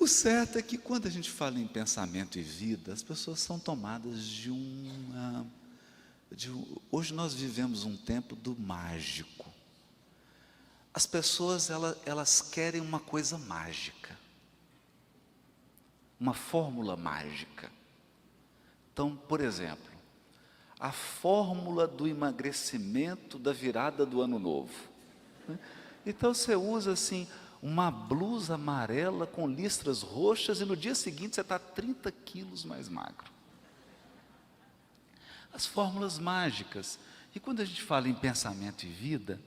O certo é que quando a gente fala em pensamento e vida, as pessoas são tomadas hoje nós vivemos um tempo do mágico. As pessoas, elas querem uma coisa mágica, uma fórmula mágica. Então, por exemplo, a fórmula do emagrecimento da virada do ano novo, né? Então você usa assim, uma blusa amarela com listras roxas e no dia seguinte você está 30 quilos mais magro. As fórmulas mágicas. E quando a gente fala em pensamento e vida,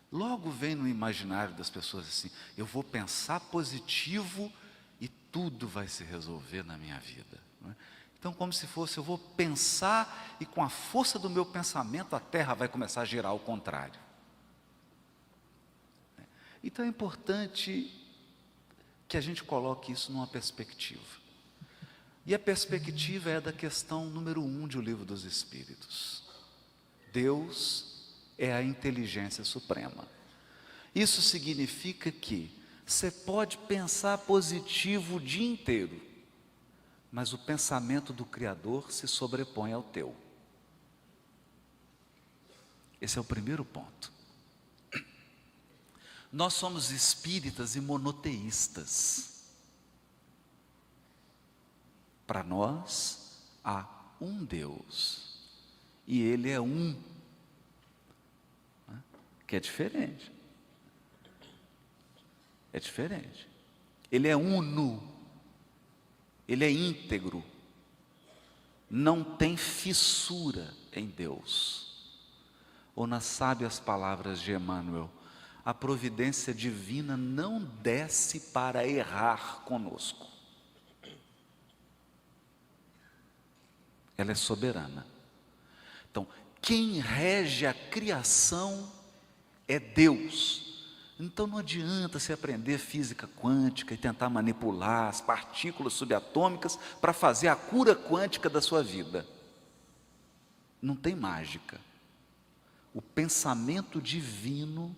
logo vem no imaginário das pessoas assim, eu vou pensar positivo e tudo vai se resolver na minha vida, não é? Então, como se fosse, eu vou pensar e com a força do meu pensamento a terra vai começar a girar ao contrário. Então é importante que a gente coloque isso numa perspectiva. E a perspectiva é da questão número 1 de O Livro dos Espíritos. Deus é a inteligência suprema. Isso significa que você pode pensar positivo o dia inteiro, mas o pensamento do Criador se sobrepõe ao teu. Esse é o primeiro ponto. Nós somos espíritas e monoteístas. Para nós, há um Deus, e Ele é um, né? Que é diferente. É diferente. Ele é uno, Ele é íntegro, não tem fissura em Deus. Ou nas sábias palavras de Emmanuel, a providência divina não desce para errar conosco. Ela é soberana. Então, quem rege a criação é Deus. Então não adianta você aprender física quântica e tentar manipular as partículas subatômicas para fazer a cura quântica da sua vida. Não tem mágica. O pensamento divino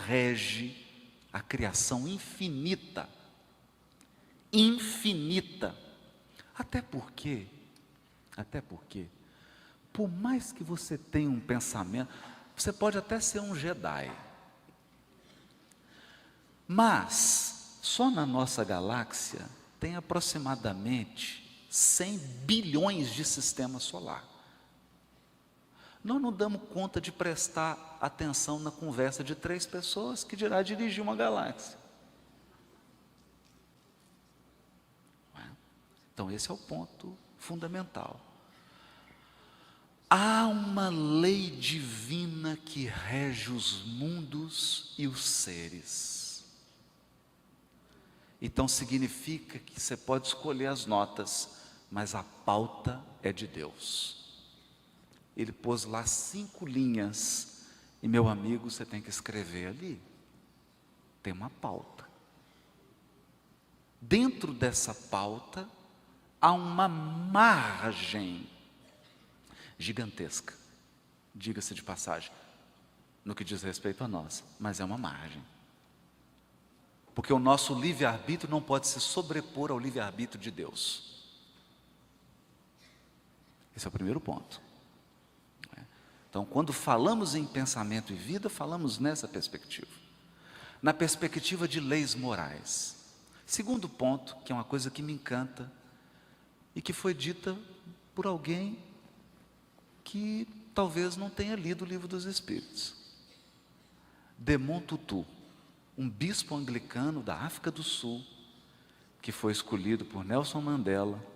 rege a criação infinita. Infinita. Até porque, por mais que você tenha um pensamento, você pode até ser um Jedi, mas só na nossa galáxia tem aproximadamente 100 bilhões de sistemas solares. Nós não damos conta de prestar atenção na conversa de 3 pessoas, que dirá dirigir uma galáxia. Então esse é o ponto fundamental. Há uma lei divina que rege os mundos e os seres. Então significa que você pode escolher as notas, mas a pauta é de Deus. Ele pôs lá 5 linhas, e meu amigo, você tem que escrever ali. Tem uma pauta. Dentro dessa pauta, há uma margem gigantesca, diga-se de passagem, no que diz respeito a nós, mas é uma margem. Porque o nosso livre-arbítrio não pode se sobrepor ao livre-arbítrio de Deus. Esse é o primeiro ponto. Então, quando falamos em pensamento e vida, falamos nessa perspectiva. Na perspectiva de leis morais. Segundo ponto, que é uma coisa que me encanta, e que foi dita por alguém que talvez não tenha lido o Livro dos Espíritos. Desmond Tutu, um bispo anglicano da África do Sul, que foi escolhido por Nelson Mandela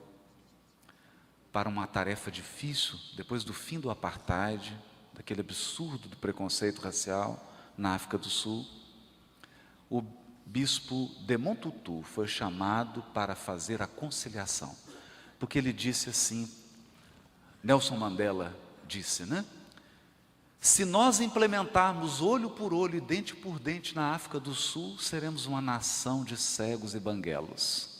para uma tarefa difícil, depois do fim do apartheid, daquele absurdo do preconceito racial na África do Sul. O bispo Desmond Tutu foi chamado para fazer a conciliação, porque ele disse assim, Nelson Mandela disse, né? Se nós implementarmos olho por olho e dente por dente na África do Sul, seremos uma nação de cegos e banguelos.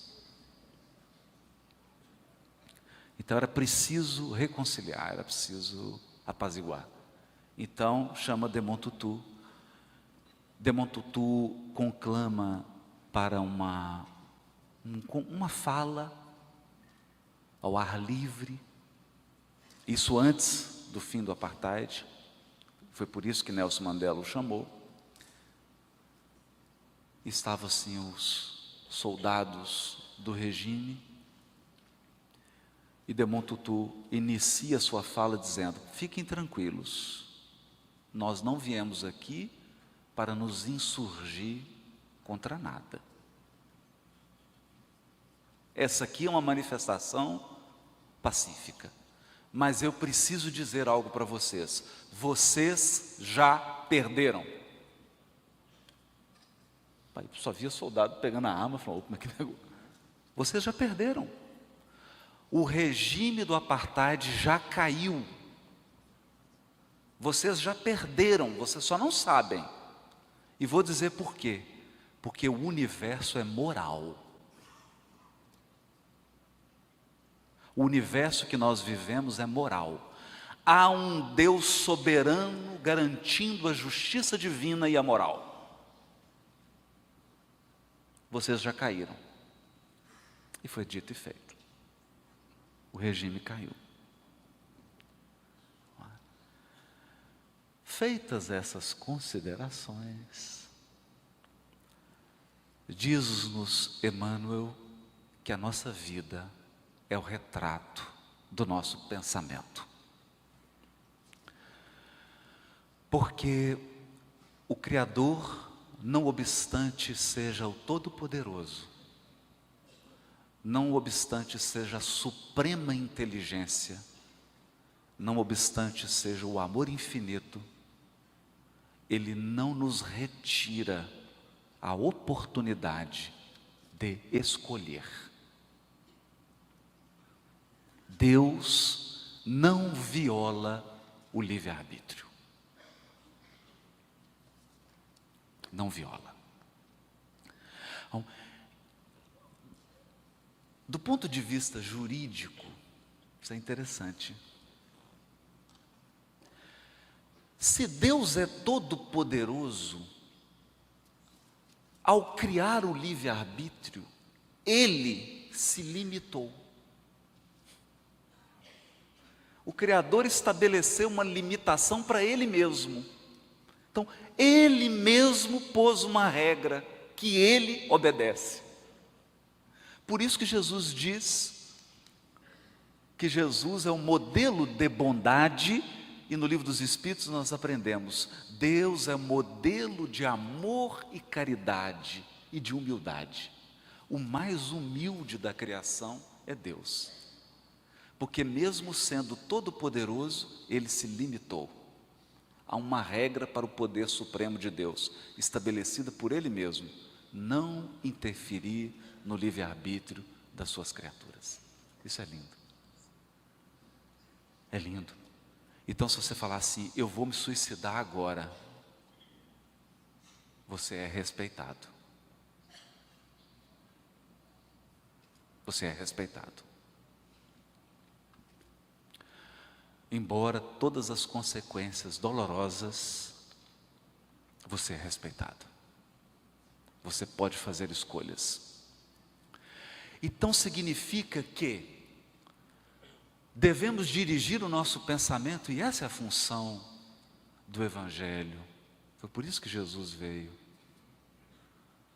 Então era preciso reconciliar, era preciso apaziguar. Então chama Desmond Tutu. Desmond Tutu conclama para uma uma fala ao ar livre, isso antes do fim do apartheid, foi por isso que Nelson Mandela o chamou. Estavam assim os soldados do regime, e Desmond Tutu inicia sua fala dizendo: fiquem tranquilos, nós não viemos aqui para nos insurgir contra nada. Essa aqui é uma manifestação pacífica, mas eu preciso dizer algo para vocês: vocês já perderam. Pai, só via soldado pegando a arma, falou: como é que negócio? Vocês já perderam. O regime do apartheid já caiu. Vocês já perderam, vocês só não sabem. E vou dizer por quê. Porque o universo é moral. O universo que nós vivemos é moral. Há um Deus soberano garantindo a justiça divina e a moral. Vocês já caíram. E foi dito e feito. O regime caiu. Feitas essas considerações, diz-nos Emmanuel que a nossa vida é o retrato do nosso pensamento. Porque o Criador, não obstante seja o Todo-Poderoso, não obstante seja a suprema inteligência, não obstante seja o amor infinito, Ele não nos retira a oportunidade de escolher. Deus não viola o livre-arbítrio. Não viola. Então, do ponto de vista jurídico, isso é interessante. Se Deus é todo-poderoso, ao criar o livre-arbítrio, Ele se limitou. O Criador estabeleceu uma limitação para Ele mesmo. Então, Ele mesmo pôs uma regra que Ele obedece. Por isso que Jesus diz que Jesus é um modelo de bondade, e no Livro dos Espíritos nós aprendemos: Deus é modelo de amor e caridade e de humildade. O mais humilde da criação é Deus, porque mesmo sendo todo-poderoso, Ele se limitou a uma regra para o poder supremo de Deus, estabelecida por Ele mesmo: não interferir no livre-arbítrio das suas criaturas. Isso é lindo. É lindo. Então, se você falar assim: eu vou me suicidar agora, você é respeitado. Você é respeitado. Embora todas as consequências dolorosas, você é respeitado. Você pode fazer escolhas. Então significa que devemos dirigir o nosso pensamento, e essa é a função do Evangelho. Foi por isso que Jesus veio.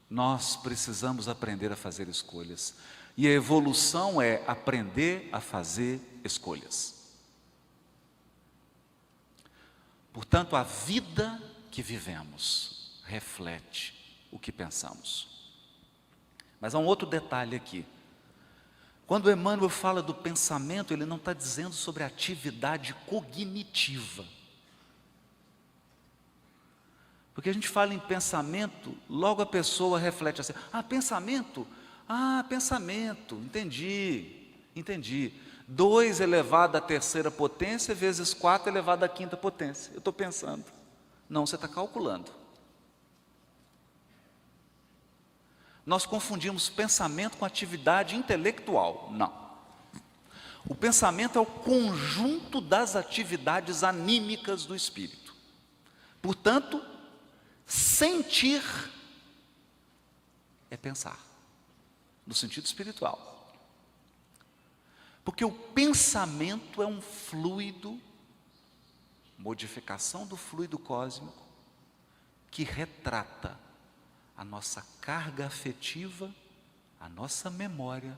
Nós precisamos aprender a fazer escolhas. E a evolução é aprender a fazer escolhas. Portanto, a vida que vivemos reflete o que pensamos. Mas há um outro detalhe aqui. Quando Emmanuel fala do pensamento, ele não está dizendo sobre atividade cognitiva. Porque a gente fala em pensamento, logo a pessoa reflete assim: pensamento? Pensamento, entendi. 2 elevado à terceira potência vezes 4 elevado à quinta potência. Eu estou pensando. Não, você está calculando. Nós confundimos pensamento com atividade intelectual. Não. O pensamento é o conjunto das atividades anímicas do espírito. Portanto, sentir é pensar. no sentido espiritual. Porque o pensamento é um fluido, modificação do fluido cósmico, que retrata a nossa carga afetiva, a nossa memória,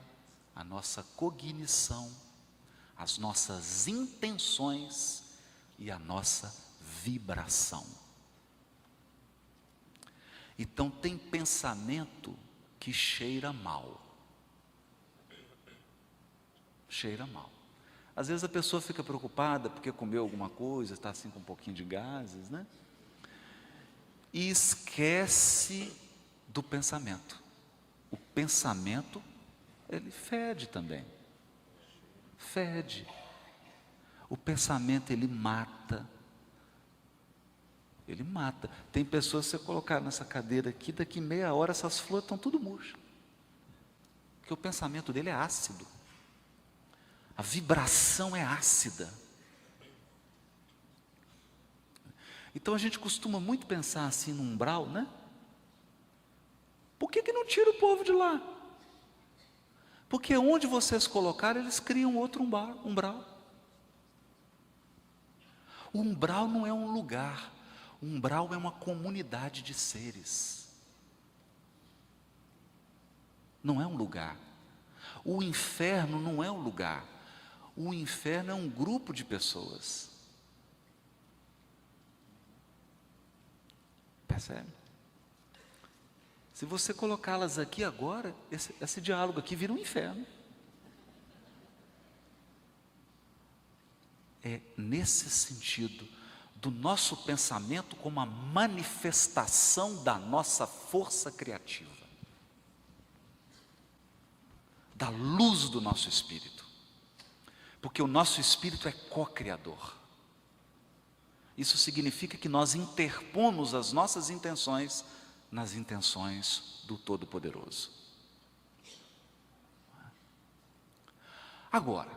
a nossa cognição, as nossas intenções e a nossa vibração. Então tem pensamento que cheira mal. Cheira mal. Às vezes a pessoa fica preocupada porque comeu alguma coisa, está assim com um pouquinho de gases, né? E esquece do pensamento. O pensamento, ele fede também. Fede. O pensamento, ele mata. Ele mata. Tem pessoas que você colocar nessa cadeira aqui, daqui meia hora essas flores estão tudo murchas. Porque o pensamento dele é ácido. A vibração é ácida. Então a gente costuma muito pensar assim no umbral, né? Por que não tira o povo de lá? Porque onde vocês colocaram, eles criam outro umbral. O umbral não é um lugar. O umbral é uma comunidade de seres. Não é um lugar. O inferno não é um lugar. O inferno é um grupo de pessoas. Percebe? Se você colocá-las aqui agora, esse diálogo aqui vira um inferno. É nesse sentido, do nosso pensamento como a manifestação da nossa força criativa, da luz do nosso espírito. Porque o nosso espírito é co-criador. Isso significa que nós interpomos as nossas intenções nas intenções do Todo-Poderoso. Agora,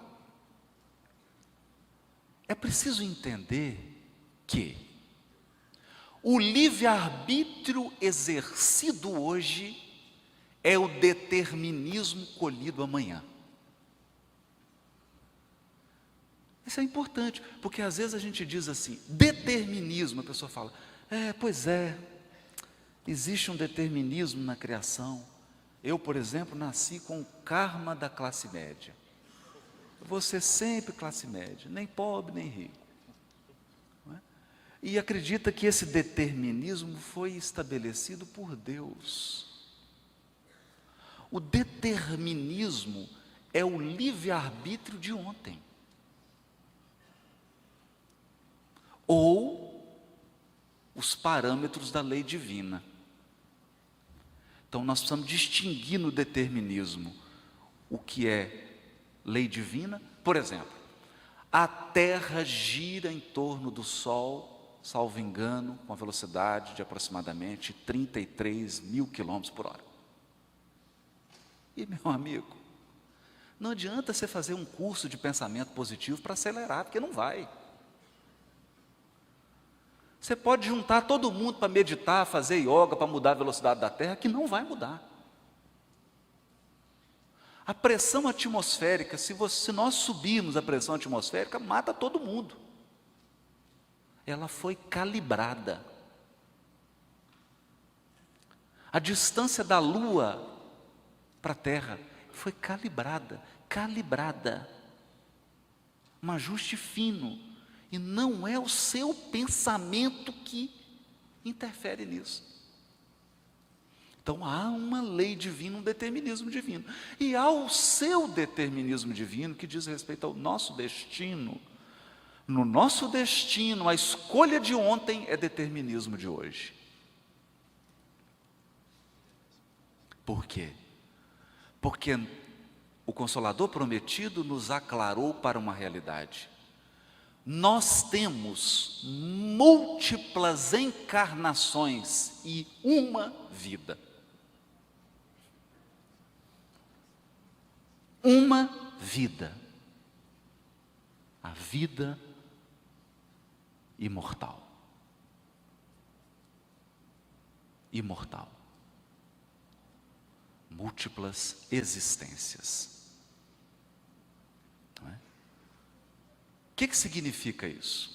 é preciso entender que o livre-arbítrio exercido hoje é o determinismo colhido amanhã. Isso é importante, porque às vezes a gente diz assim, determinismo, a pessoa fala, pois é, existe um determinismo na criação. Eu, por exemplo, nasci com o karma da classe média. Eu vou ser sempre classe média, nem pobre nem rico. Não é? E acredita que esse determinismo foi estabelecido por Deus. O determinismo é o livre-arbítrio de ontem. Ou os parâmetros da lei divina. Então nós precisamos distinguir no determinismo o que é lei divina. Por exemplo, a Terra gira em torno do Sol, salvo engano, com a velocidade de aproximadamente 33 mil quilômetros por hora. E meu amigo, não adianta você fazer um curso de pensamento positivo para acelerar, porque não vai. Você pode juntar todo mundo para meditar, fazer yoga, para mudar a velocidade da Terra, que não vai mudar. A pressão atmosférica, se nós subirmos a pressão atmosférica, mata todo mundo. Ela foi calibrada. A distância da Lua para a Terra foi calibrada. Um ajuste fino. E não é o seu pensamento que interfere nisso. Então há uma lei divina, um determinismo divino. E há o seu determinismo divino que diz respeito ao nosso destino. No nosso destino, a escolha de ontem é determinismo de hoje. Por quê? Porque o Consolador prometido nos aclarou para uma realidade. Nós temos múltiplas encarnações e uma vida. Uma vida. A vida imortal. Imortal. múltiplas existências. Não é? O que significa isso?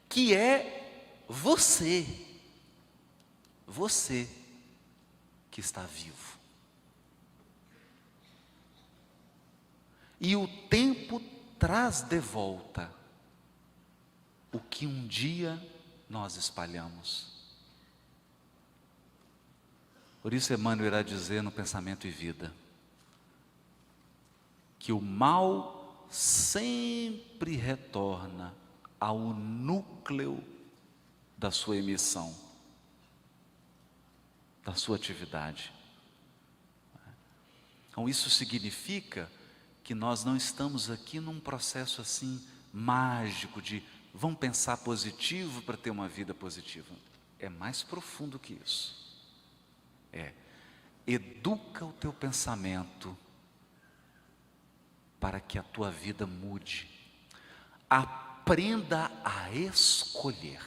Que é você que está vivo. E o tempo traz de volta o que um dia nós espalhamos. Por isso Emmanuel irá dizer no Pensamento e Vida, que o mal sempre retorna ao núcleo da sua emissão, da sua atividade. Então isso significa que nós não estamos aqui num processo assim mágico de vamos pensar positivo para ter uma vida positiva. É mais profundo que isso. Educa o teu pensamento para que a tua vida mude. Aprenda a escolher.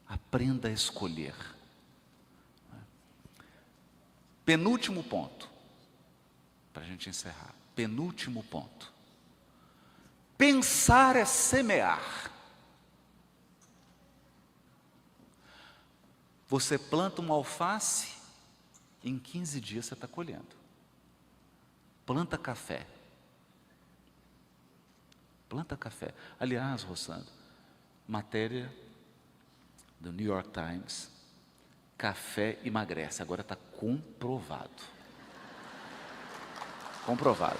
Aprenda a escolher. Penúltimo ponto, para a gente encerrar. Penúltimo ponto. Pensar é semear. Você planta uma alface, em 15 dias você está colhendo. Planta café. Planta café. Aliás, Rossandro, matéria do New York Times, café emagrece. Agora está comprovado. Comprovado.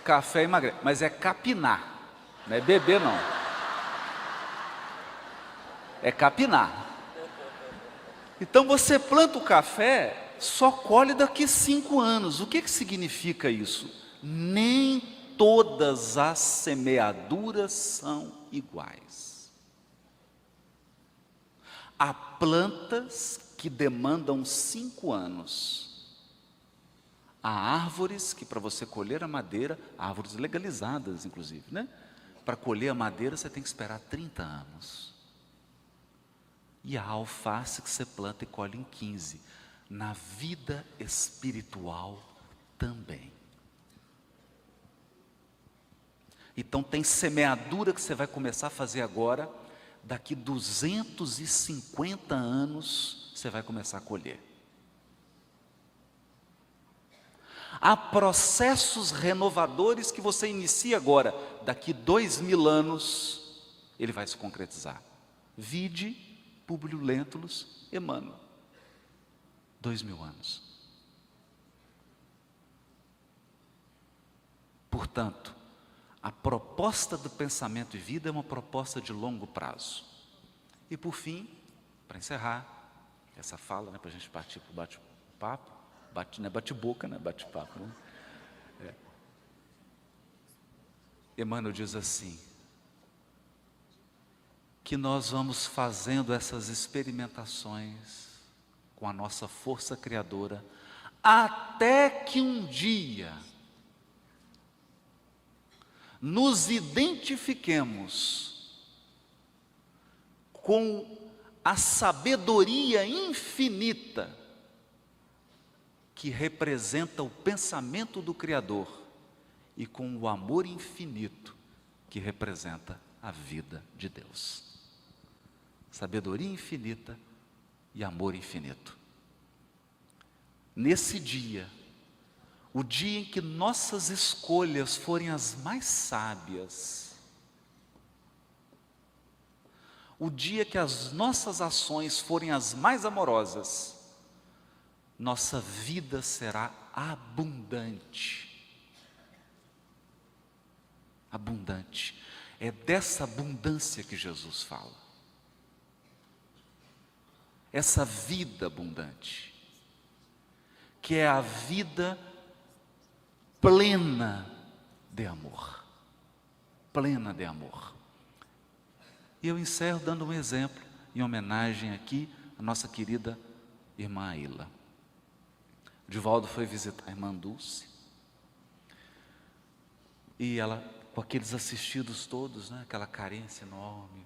Café emagrece, mas é capinar, não é beber não. É capinar. Então você planta o café, só colhe daqui 5 anos. O que significa isso? Nem todas as semeaduras são iguais. Há plantas que demandam 5 anos. Há árvores que para você colher a madeira, árvores legalizadas inclusive, né? Para colher a madeira você tem que esperar 30 anos. E a alface que você planta e colhe em 15. Na vida espiritual também. Então tem semeadura que você vai começar a fazer agora, daqui 250 anos você vai começar a colher. Há processos renovadores que você inicia agora, daqui 2000 anos ele vai se concretizar. Vide Públio Lentulus, Emmanuel, 2000 anos. Portanto, a proposta do Pensamento e Vida é uma proposta de longo prazo. E por fim, para encerrar essa fala, né, para a gente partir para o bate-papo, não é bate-boca, né, bate-papo, né? Emmanuel diz assim, que nós vamos fazendo essas experimentações com a nossa força criadora, até que um dia nos identifiquemos com a sabedoria infinita que representa o pensamento do Criador e com o amor infinito que representa a vida de Deus. Sabedoria infinita e amor infinito. Nesse dia, o dia em que nossas escolhas forem as mais sábias, o dia que as nossas ações forem as mais amorosas, nossa vida será abundante. Abundante. É dessa abundância que Jesus fala. Essa vida abundante, que é a vida plena de amor. Plena de amor. E eu encerro dando um exemplo, em homenagem aqui à nossa querida irmã Aila. Divaldo foi visitar a irmã Dulce. E ela, com aqueles assistidos todos, né? Aquela carência enorme,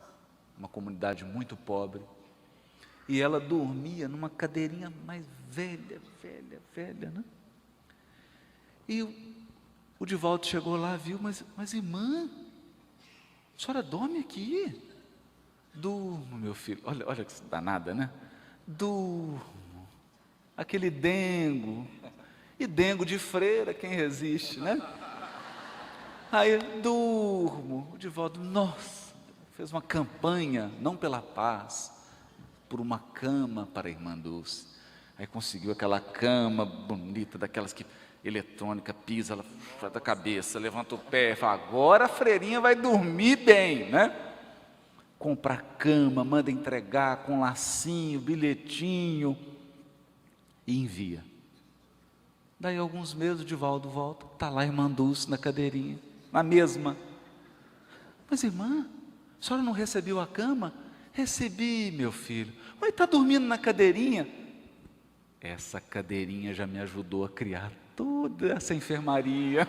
uma comunidade muito pobre. E ela dormia numa cadeirinha mais velha, né? E o Divaldo chegou lá, viu, mas irmã, a senhora dorme aqui? Durmo, meu filho. Olha que danada, né? Durmo. Aquele dengo. E dengo de freira, quem resiste, né? Aí, durmo. O Divaldo, nossa, fez uma campanha, não pela paz, por uma cama para a irmã Dulce. Aí conseguiu aquela cama bonita, daquelas que eletrônica, pisa, ela da cabeça, levanta o pé, fala, agora a freirinha vai dormir bem, né? Compra a cama, manda entregar com lacinho, bilhetinho e envia. Daí alguns meses o Divaldo volta, está lá a irmã Dulce na cadeirinha, na mesma. Mas irmã, a senhora não recebeu a cama? Recebi, meu filho. Mas está dormindo na cadeirinha? Essa cadeirinha já me ajudou a criar toda essa enfermaria.